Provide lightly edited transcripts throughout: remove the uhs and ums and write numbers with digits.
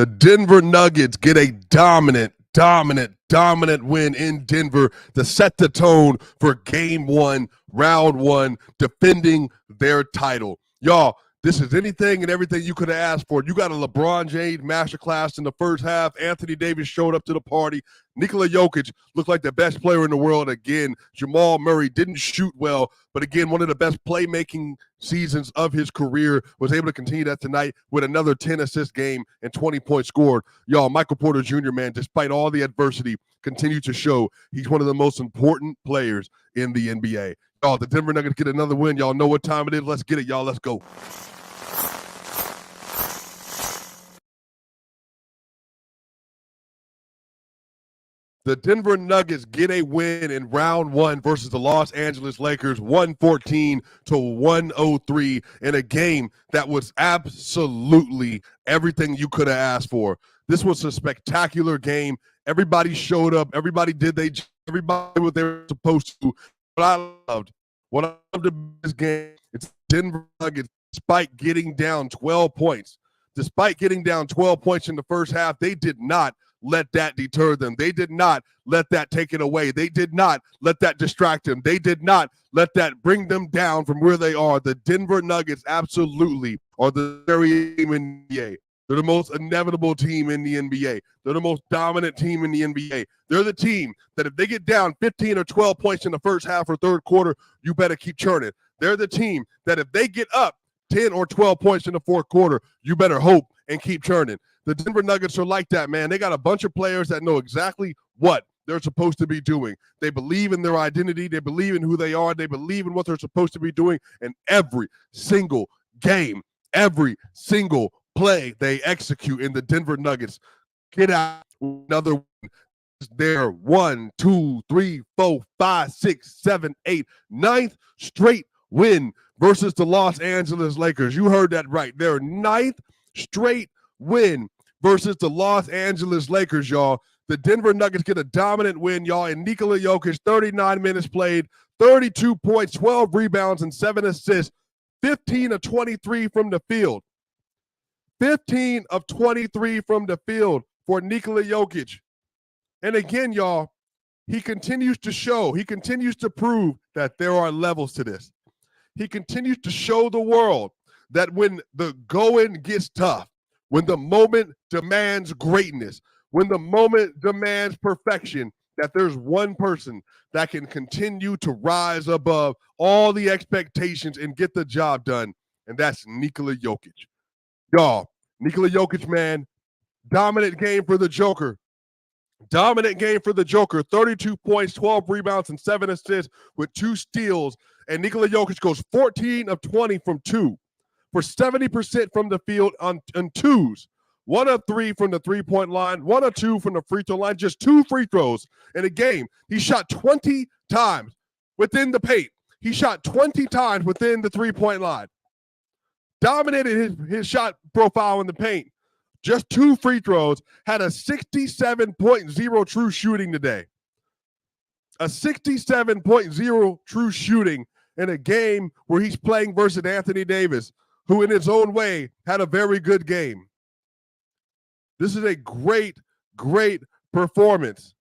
The Denver Nuggets get a dominant win in Denver to set the tone for game one, round one, defending their title. Y'all, this is anything and everything you could have asked for. You got a LeBron James masterclass in the first half. Anthony Davis showed up to the party. Nikola Jokic looked like the best player in the world again. Jamal Murray didn't shoot well, but again, one of the best playmaking seasons of his career. Was able to continue that tonight with another 10-assist game and 20 points scored. Y'all, Michael Porter Jr., man, despite all the adversity, continued to show he's one of the most important players in the NBA. Y'all, the Denver Nuggets get another win. Y'all know what time it is. Let's get it, y'all. Let's go. The Denver Nuggets get a win in round one versus the Los Angeles Lakers, 114-103, in a game that was absolutely everything you could have asked for. This was a spectacular game. Everybody showed up. Everybody what they were supposed to. What I loved about this game, it's Denver Nuggets, despite getting down 12 points. Despite getting down 12 points in the first half, they did not let that deter them. They did not let that take it away. They did not let that distract them. They did not let that bring them down from where they are. The Denver Nuggets absolutely are the very team in the NBA. They're the most inevitable team in the NBA. They're the most dominant team in the NBA. They're the team that if they get down 15 or 12 points in the first half or third quarter, you better keep churning. They're the team that if they get up 10 or 12 points in the fourth quarter, you better hope and keep churning. The Denver Nuggets are like that, man. They got a bunch of players that know exactly what they're supposed to be doing. They believe in their identity. They believe in who they are. They believe in what they're supposed to be doing. And every single game, every single play they execute in the Denver Nuggets get out another one. Their 1, 2, 3, 4, 5, 6, 7, 8, 9th straight win versus the Los Angeles Lakers. You heard that right. Their 9th straight win versus the Los Angeles Lakers, y'all. The Denver Nuggets get a dominant win, y'all. And Nikola Jokic, 39 minutes played, 32 points, 12 rebounds, and 7 assists, 15 of 23 from the field. 15 of 23 from the field for Nikola Jokic. And again, y'all, he continues to show, he continues to prove that there are levels to this. He continues to show the world that when the going gets tough, when the moment demands greatness, when the moment demands perfection, that there's one person that can continue to rise above all the expectations and get the job done, and that's Nikola Jokic. Y'all, Nikola Jokic, man, dominant game for the Joker. Dominant game for the Joker. 32 points, 12 rebounds, and 7 assists with 2 steals. And Nikola Jokic goes 14 of 20 from 2 for 70% from the field on twos. 1 of 3 from the three-point line, 1 of 2 from the free throw line, just 2 free throws in a game. He shot 20 times within the paint. He shot 20 times within the three-point line. Dominated his shot profile in the paint. Just 2 free throws, had a 67.0 true shooting today. A 67.0 true shooting in a game where he's playing versus Anthony Davis, who in his own way had a very good game. This is a great, great performance.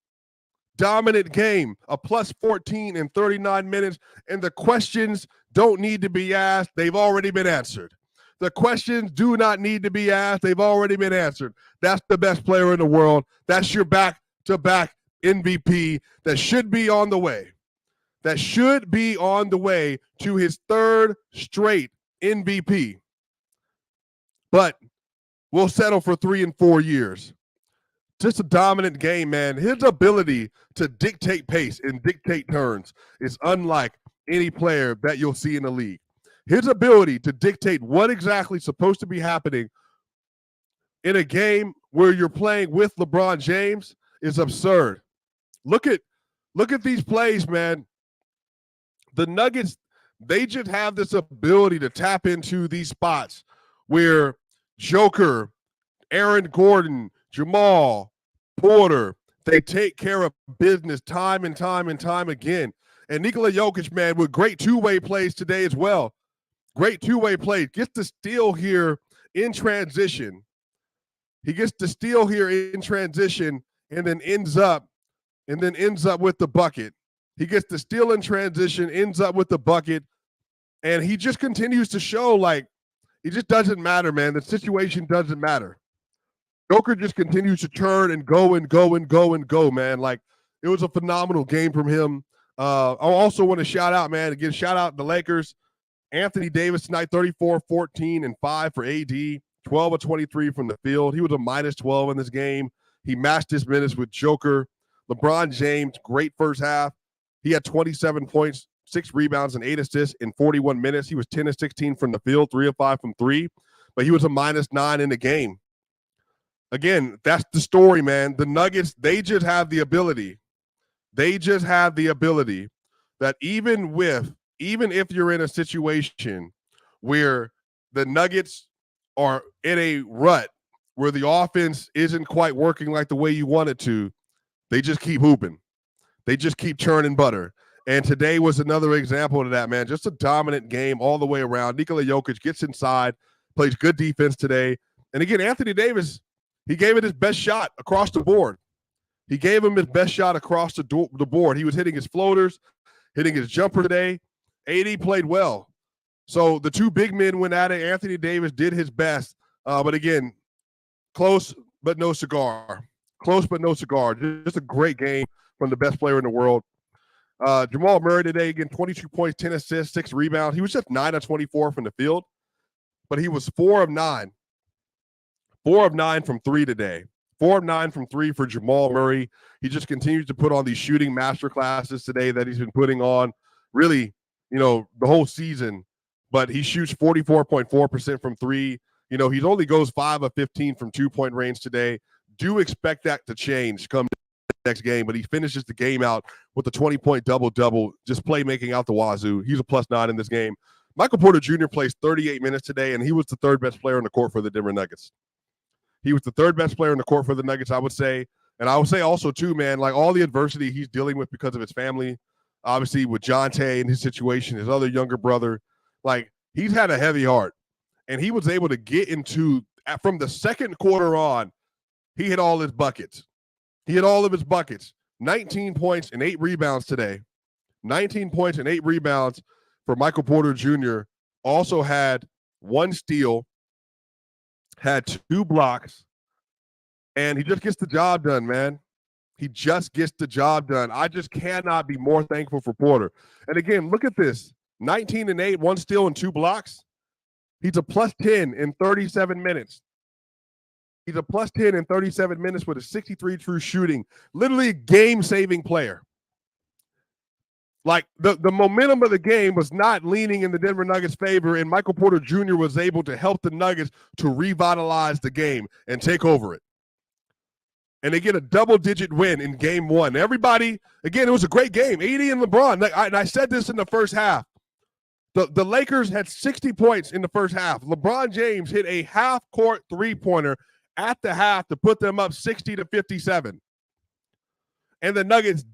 Dominant game, a plus 14 in 39 minutes, and the questions don't need to be asked. They've already been answered. The questions do not need to be asked. They've already been answered. That's the best player in the world. That's your back-to-back MVP that should be on the way. That should be on the way to his 3rd straight MVP. But we'll settle for 3 and 4 years. Just a dominant game, man. His ability to dictate pace and dictate turns is unlike any player that you'll see in the league. His ability to dictate what exactly is supposed to be happening in a game where you're playing with LeBron James is absurd. Look at these plays, man. The Nuggets, they just have this ability to tap into these spots where Joker, Aaron Gordon, Jamal, Porter, they take care of business time and time and time again. And Nikola Jokic, man, with great two-way plays today as well. Great two-way play. Gets the steal here in transition. He gets the steal here in transition and then ends up with the bucket. He gets the steal in transition, ends up with the bucket, and he just continues to show like it just doesn't matter, man. The situation doesn't matter. Joker just continues to turn and go and go and go and go, man. Like, it was a phenomenal game from him. I also want to shout out, man, again, shout out the Lakers. Anthony Davis tonight, 34, 14, and 5 for AD, 12 of 23 from the field. He was a minus 12 in this game. He matched his minutes with Joker. LeBron James, great first half. He had 27 points, 6 rebounds, and 8 assists in 41 minutes. He was 10 of 16 from the field, 3 of 5 from 3, but he was a minus 9 in the game. Again, that's the story, man. The Nuggets, they just have the ability. They just have the ability that even if you're in a situation where the Nuggets are in a rut where the offense isn't quite working like the way you want it to, they just keep hooping. They just keep churning butter. And today was another example of that, man. Just a dominant game all the way around. Nikola Jokic gets inside, plays good defense today. And again, Anthony Davis, he gave it his best shot across the board. He gave him his best shot across the board. He was hitting his floaters, hitting his jumper today. AD played well. So the two big men went at it. Anthony Davis did his best. But again, close but no cigar. Close but no cigar. Just a great game from the best player in the world. Jamal Murray today, again, 22 points, 10 assists, 6 rebounds. He was just 9 of 24 from the field, but he was 4 of 9. 4 of 9 from 3 today. 4 of 9 from 3 for Jamal Murray. He just continues to put on these shooting masterclasses today that he's been putting on really, the whole season. But he shoots 44.4% from 3. He only goes 5 of 15 from 2-point range today. Do expect that to change come next game, but he finishes the game out with a 20-point double-double, just playmaking out the wazoo. He's a +9 in this game. Michael Porter Jr. plays 38 minutes today, and he was the third best player on the court for the Denver Nuggets. He was the third best player on the court for the Nuggets, I would say. And I would say also, too, man, like all the adversity he's dealing with because of his family, obviously with Jonte and his situation, his other younger brother, like he's had a heavy heart. And he was able to get into, from the second quarter on, he hit all his buckets. He hit all of his buckets. 19 points and 8 rebounds today. 19 points and 8 rebounds for Michael Porter Jr. Also had 1 steal, had 2 blocks, and he just gets the job done, man. He just gets the job done. I just cannot be more thankful for Porter. And again, look at this. 19 and 8, 1 steal and 2 blocks. He's a +10 in 37 minutes. He's a +10 in 37 minutes with a 63 true shooting. Literally a game-saving player. Like, the momentum of the game was not leaning in the Denver Nuggets' favor, and Michael Porter Jr. was able to help the Nuggets to revitalize the game and take over it. And they get a double-digit win in game 1. Everybody, again, it was a great game. AD and LeBron, and I said this in the first half. The Lakers had 60 points in the first half. LeBron James hit a half-court three-pointer at the half to put them up 60-57. And the Nuggets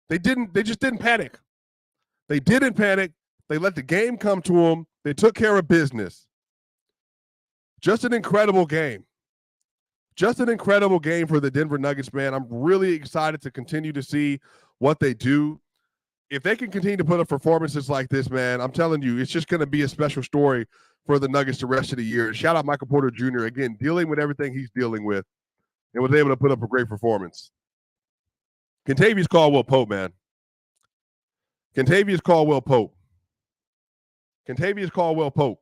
they just didn't panic. They didn't panic. They let the game come to them. They took care of business. Just an incredible game. Just an incredible game for the Denver Nuggets, man. I'm really excited to continue to see what they do. If they can continue to put up performances like this, man, I'm telling you, it's just going to be a special story for the Nuggets the rest of the year. Shout out Michael Porter Jr., again, dealing with everything he's dealing with, and was able to put up a great performance. Kentavious Caldwell-Pope, man. Kentavious Caldwell-Pope. Kentavious Caldwell-Pope.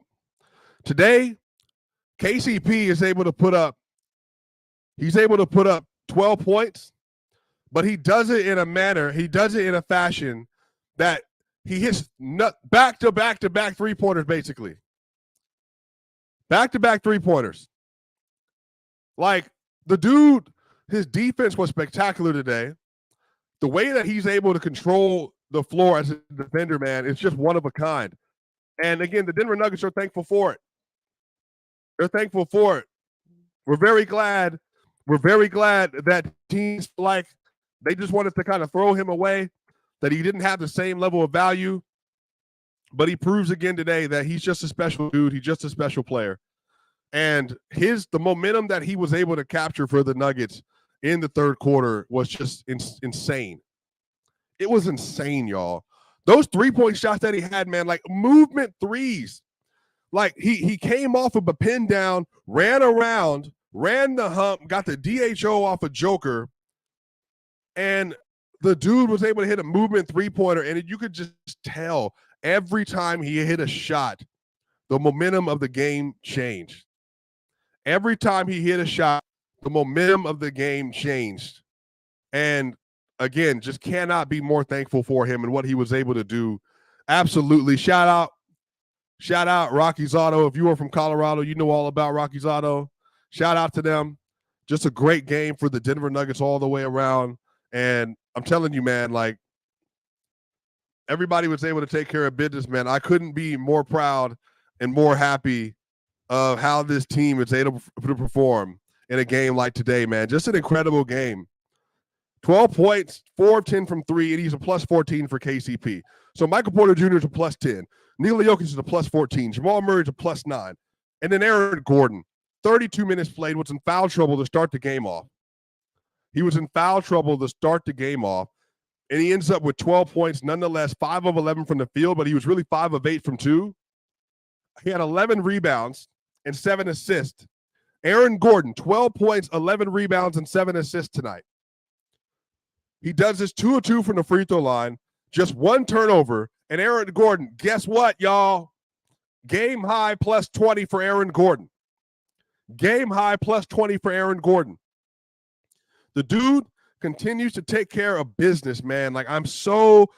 Today, KCP is able to put up 12 points, but he does it in a fashion that he hits back-to-back three-pointers, basically. Back-to-back three-pointers. Like, the dude, his defense was spectacular today. The way that he's able to control the floor as a defender, man, it's just one of a kind. And again, the Denver Nuggets are thankful for it. They're thankful for it. We're very glad that teams they just wanted to kind of throw him away, that he didn't have the same level of value. But he proves again today that he's just a special dude. He's just a special player. And the momentum that he was able to capture for the Nuggets in the third quarter was just insane. It was insane, y'all. Those 3-point shots that he had, man, like movement threes. Like he came off of a pin down, ran around, ran the hump, got the DHO off a Joker, and the dude was able to hit a movement three-pointer, and you could just tell every time he hit a shot, the momentum of the game changed. Every time he hit a shot, the momentum of the game changed. And again, just cannot be more thankful for him and what he was able to do. Absolutely. Shout out Rocky's Auto. If you are from Colorado, you know all about Rocky's Auto. Shout out to them. Just a great game for the Denver Nuggets all the way around. And I'm telling you, man, like everybody was able to take care of business, man. I couldn't be more proud and more happy of how this team is able to perform in a game like today, man. Just an incredible game. 12 points, 4 of 10 from 3, and he's a plus 14 for KCP. So Michael Porter Jr. is a plus 10. Nikola Jokic is a plus 14. Jamal Murray is a plus 9. And then Aaron Gordon, 32 minutes played, was in foul trouble to start the game off. He was in foul trouble to start the game off, and he ends up with 12 points nonetheless, 5 of 11 from the field, but he was really 5 of 8 from 2. He had 11 rebounds and 7 assists. Aaron Gordon, 12 points, 11 rebounds, and 7 assists tonight. He does this 2 of 2 from the free throw line, just 1 turnover. And Aaron Gordon, guess what, y'all? Game high plus 20 for Aaron Gordon. Game high plus 20 for Aaron Gordon. The dude continues to take care of business, man. Like, I'm so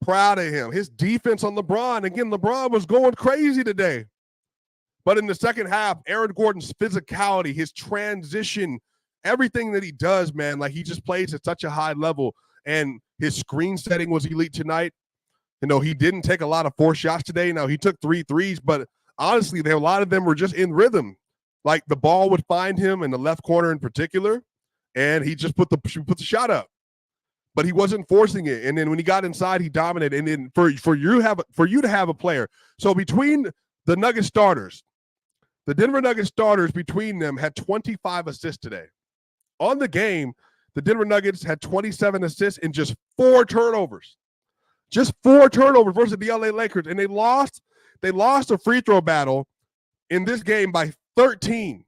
proud of him. His defense on LeBron, again, LeBron was going crazy today. But in the second half, Aaron Gordon's physicality, his transition, everything that he does, man, like he just plays at such a high level. And his screen setting was elite tonight. You know, he didn't take a lot of forced shots today. Now, he took 3 threes, but honestly, a lot of them were just in rhythm. Like the ball would find him in the left corner in particular, and he just put the shot up. But he wasn't forcing it. And then when he got inside, he dominated. And then for you to have a player. So between the Nuggets starters, the Denver Nuggets starters between them had 25 assists today. On the game, the Denver Nuggets had 27 assists and just 4 turnovers. Just 4 turnovers versus the LA Lakers. And they lost a free throw battle in this game by 13.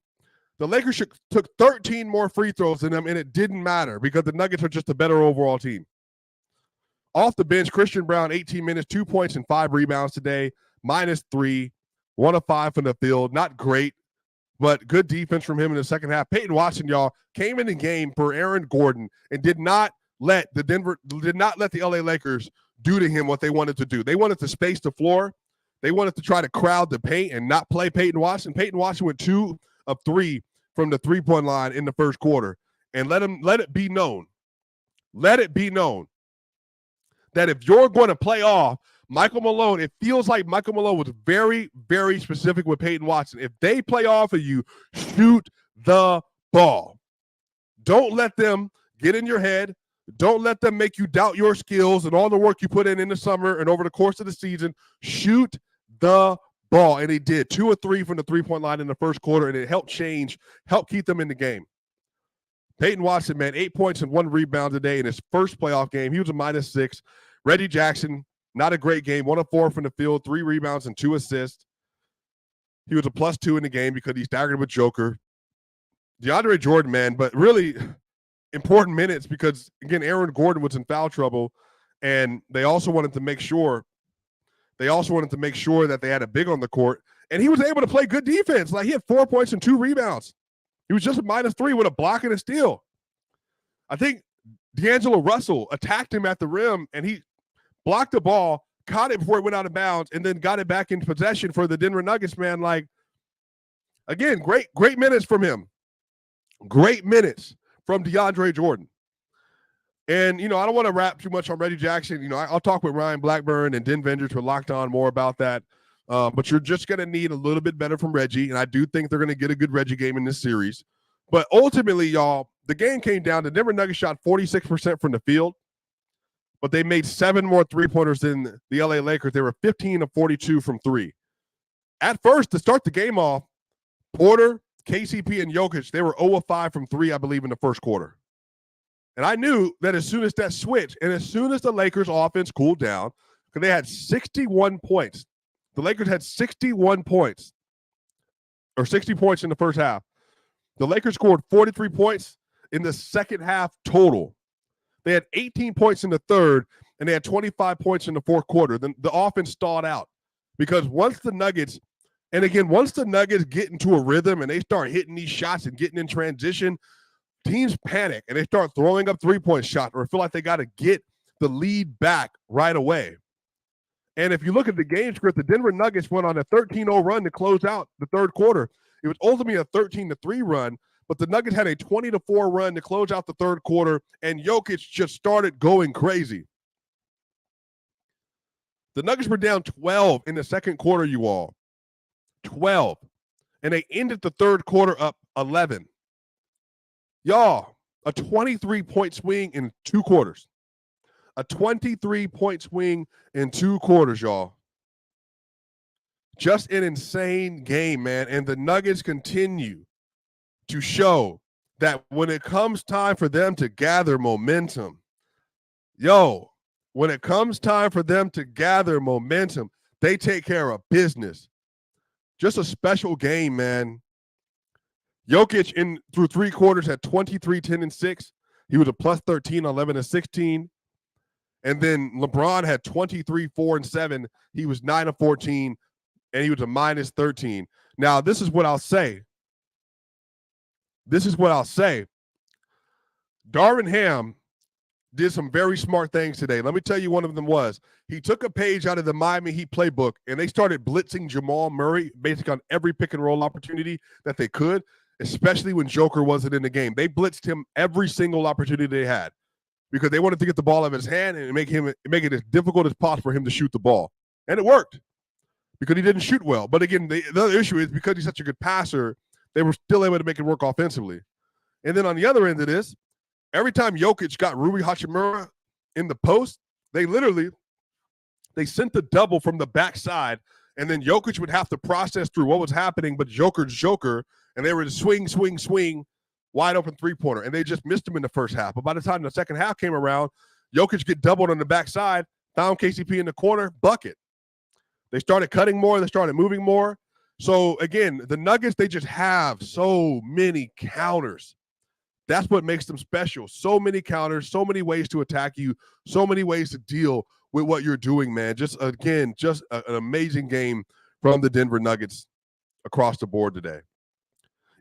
The Lakers took 13 more free throws than them, and it didn't matter because the Nuggets are just a better overall team. Off the bench, Christian Brown, 18 minutes, 2 points and 5 rebounds today, -3, 1 of 5 from the field. Not great, but good defense from him in the second half. Peyton Watson, y'all, came in the game for Aaron Gordon and did not let the LA Lakers do to him what they wanted to do. They wanted to space the floor. They wanted to try to crowd the paint and not play Peyton Watson. Peyton Watson went 2 of 3 from the three-point line in the first quarter. And let it be known that if you're going to play off Michael Malone, it feels like Michael Malone was very, very specific with Peyton Watson. If they play off of you, shoot the ball. Don't let them get in your head. Don't let them make you doubt your skills and all the work you put in the summer and over the course of the season. Shoot the ball. And he did 2 of 3 from the three-point line in the first quarter, and it helped keep them in the game. Peyton Watson, man, 8 points and 1 rebound today in his first playoff game. He was a -6. Reggie Jackson, not a great game. 1 of 4 from the field, 3 rebounds and 2 assists. He was a +2 in the game because he staggered with Joker. DeAndre Jordan, man, but really important minutes because, again, Aaron Gordon was in foul trouble, and they also wanted to make sure that they had a big on the court, and he was able to play good defense. Like, he had 4 points and 2 rebounds. He was just a -3 with a block and a steal. I think D'Angelo Russell attacked him at the rim, and he blocked the ball, caught it before it went out of bounds, and then got it back in possession for the Denver Nuggets, man. Like, again, great minutes from him. Great minutes from DeAndre Jordan. And, I don't want to wrap too much on Reggie Jackson. I'll talk with Ryan Blackburn and Den Vendors who are locked on more about that. But you're just going to need a little bit better from Reggie, and I do think they're going to get a good Reggie game in this series. But ultimately, y'all, the game came down to Denver Nuggets shot 46% from the field, but they made 7 more three-pointers than the LA Lakers. They were 15 of 42 from 3. At first, to start the game off, Porter, KCP, and Jokic, they were 0 of 5 from 3, I believe, in the first quarter. And I knew that as soon as that switched, and as soon as the Lakers offense cooled down, because they had 61 points. The Lakers had 61 points, or 60 points in the first half. The Lakers scored 43 points in the second half total. They had 18 points in the third, and they had 25 points in the fourth quarter. Then the offense stalled out because once the Nuggets get into a rhythm and they start hitting these shots and getting in transition, teams panic and they start throwing up three-point shots or feel like they got to get the lead back right away. And if you look at the game script, the Denver Nuggets went on a 13-0 run to close out the third quarter. It was ultimately a 13-3 run, but the Nuggets had a 20-4 run to close out the third quarter, and Jokic just started going crazy. The Nuggets were down 12 in the second quarter, you all. 12. And they ended the third quarter up 11. Y'all, a 23-point swing in 2 quarters. A 23-point swing in 2 quarters, y'all. Just an insane game, man. And the Nuggets continue to show that when it comes time for them to gather momentum, when it comes time for them to gather momentum, they take care of business. Just a special game, man. Jokic through 3 quarters had 23, 10, and 6. He was a plus 13, 11, and 16. And then LeBron had 23, 4, and 7. He was 9 of 14, and he was a minus 13. Now, this is what I'll say. Darvin Ham did some very smart things today. Let me tell you, one of them was he took a page out of the Miami Heat playbook, and they started blitzing Jamal Murray basically on every pick and roll opportunity that they could, especially when Joker wasn't in the game. They blitzed him every single opportunity they had because they wanted to get the ball out of his hand and make it as difficult as possible for him to shoot the ball. And it worked because he didn't shoot well. But again, the other issue is because he's such a good passer, they were still able to make it work offensively. And then on the other end of this, every time Jokic got Rui Hachimura in the post, they sent the double from the backside, and then Jokic would have to process through what was happening, but Joker's Joker, and they were to swing, wide open three-pointer, and they just missed him in the first half. But by the time the second half came around, Jokic get doubled on the backside, found KCP in the corner, bucket. They started cutting more. They started moving more. So, again, the Nuggets, they just have so many counters. That's what makes them special. So many counters, so many ways to attack you, so many ways to deal with what you're doing, man. Just an amazing game from the Denver Nuggets across the board today.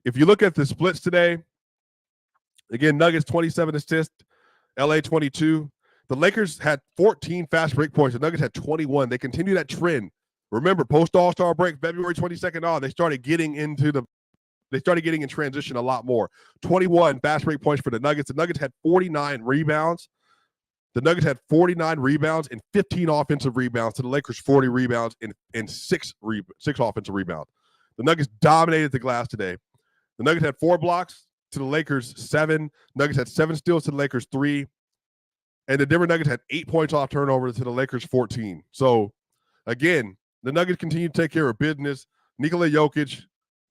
If you look at the splits today, again, Nuggets 27 assists, LA 22. The Lakers had 14 fast break points. The Nuggets had 21. They continue that trend. Remember, post All-Star break, February 22nd on, they started getting in transition a lot more. 21 fast break points for the Nuggets. The Nuggets had 49 rebounds. The Nuggets had 49 rebounds and 15 offensive rebounds to the Lakers' 40 rebounds and 6 offensive rebounds. The Nuggets dominated the glass today. The Nuggets had 4 blocks to the Lakers, 7. Nuggets had 7 steals to the Lakers, 3. And the Denver Nuggets had 8 points off turnover to the Lakers, 14. So, again, the Nuggets continue to take care of business. Nikola Jokic,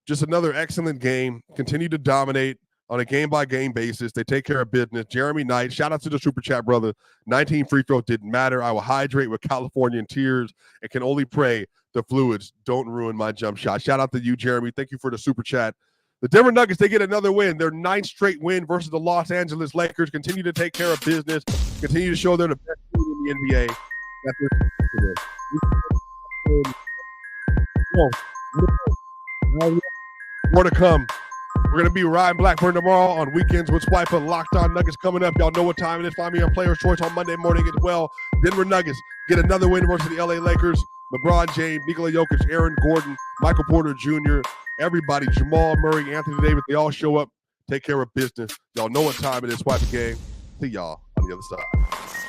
just another excellent game. Continue to dominate on a game-by-game basis. They take care of business. Jeremy Knight, shout out to the Super Chat, brother. 19 free throws didn't matter. I will hydrate with Californian tears and can only pray the fluids don't ruin my jump shot. Shout out to you, Jeremy. Thank you for the Super Chat. The Denver Nuggets, they get another win. Their 9th straight win versus the Los Angeles Lakers. Continue to take care of business. Continue to show they're the best team in the NBA. That's more to come. We're going to be Ryan Blackburn tomorrow on weekends with Swiper. Locked On Nuggets coming up. Y'all know what time it is. Find me on Player's Choice on Monday morning as well. Denver Nuggets get another win versus the LA Lakers. LeBron James, Nikola Jokic, Aaron Gordon, Michael Porter Jr., everybody, Jamal Murray, Anthony Davis, they all show up, take care of business. Y'all know what time it is. Swiper gang. See y'all on the other side.